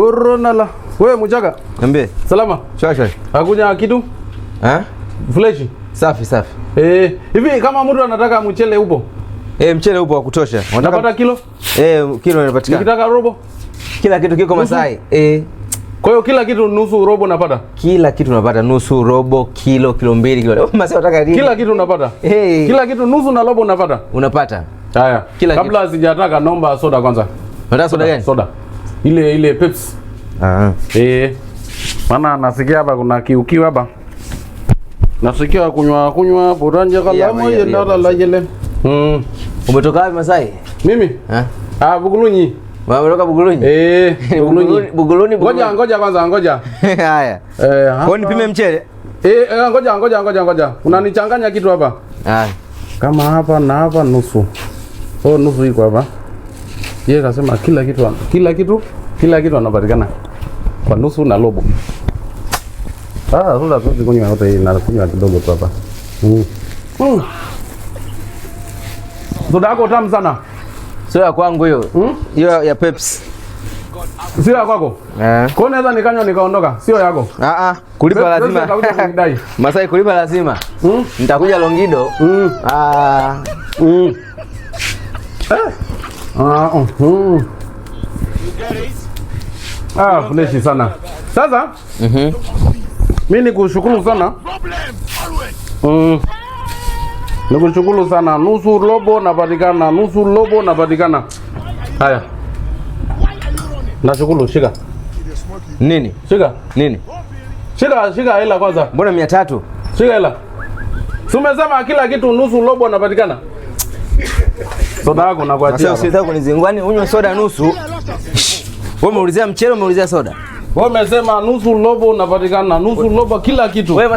Corona. Wewe Muchaga. Niambie. Salama? Shwari. Hakuja kitu? Fresh. Safi. Hivi kama mtu anataka mchele upo? Mchele upo wa kutosha. Unapata kilo? Kilo inapatikana. Nikitaka robo? Kila kitu kiko Masai. Kwa hiyo kila kitu nusu robo unapata? Kila kitu unapata nusu, robo, kilo 2 kilo. Masai unataka nini? Kila kitu unapata? Kila kitu nusu na robo unapata? Unapata. Haya. Kabla sijataka naomba soda kwanza. Unataka soda gani? Soda. Ile Pepsi. Maana nasikia hapa kuna kiukiwa hapa. Nasikia kunywa buranja kalamu yendala la yele. Umetoka wapi Masai? Mimi? Buguluni. Umetoka Buguluni? Buguluni. Ngoja kwanza. Haya. Kwa nipime mchele? Ngoja. Unanichanganya kitu hapa. Kama hapa na hapa nusu. Nusu iko hapa. Yeye kasema kila kitu anapatikana kwa nusu na robo. Sasa kunywa yote na kunywa kidogo tu hapa. Soda yako tamu sana. Sio ya kwangu hiyo. Hiyo ya Pepsi. Sio ya kwako? Kwa naweza nikanywa nikaondoka, sio yako? Kulipa lazima. Masai kulipa lazima. Nitakuja Longido. Fresh sana. Sasa? Mimi nikushukuru sana. Nikushukuru sana. Nusu robo napatikana. Haya. Nashukuru, shika. Nini? Shika. Nini? Shika hela kwanza. Mbona 300? Shika hela. Si umesema kila kitu nusu robo napatikana? Soda yako nakuachia. Sasa usitaka kunizingwani, unywe soda nusu. Wewe umeulizia mchele, umeulizia soda. Wewe umesema nusu robo napatikana, nusu robo kila kitu. Wewe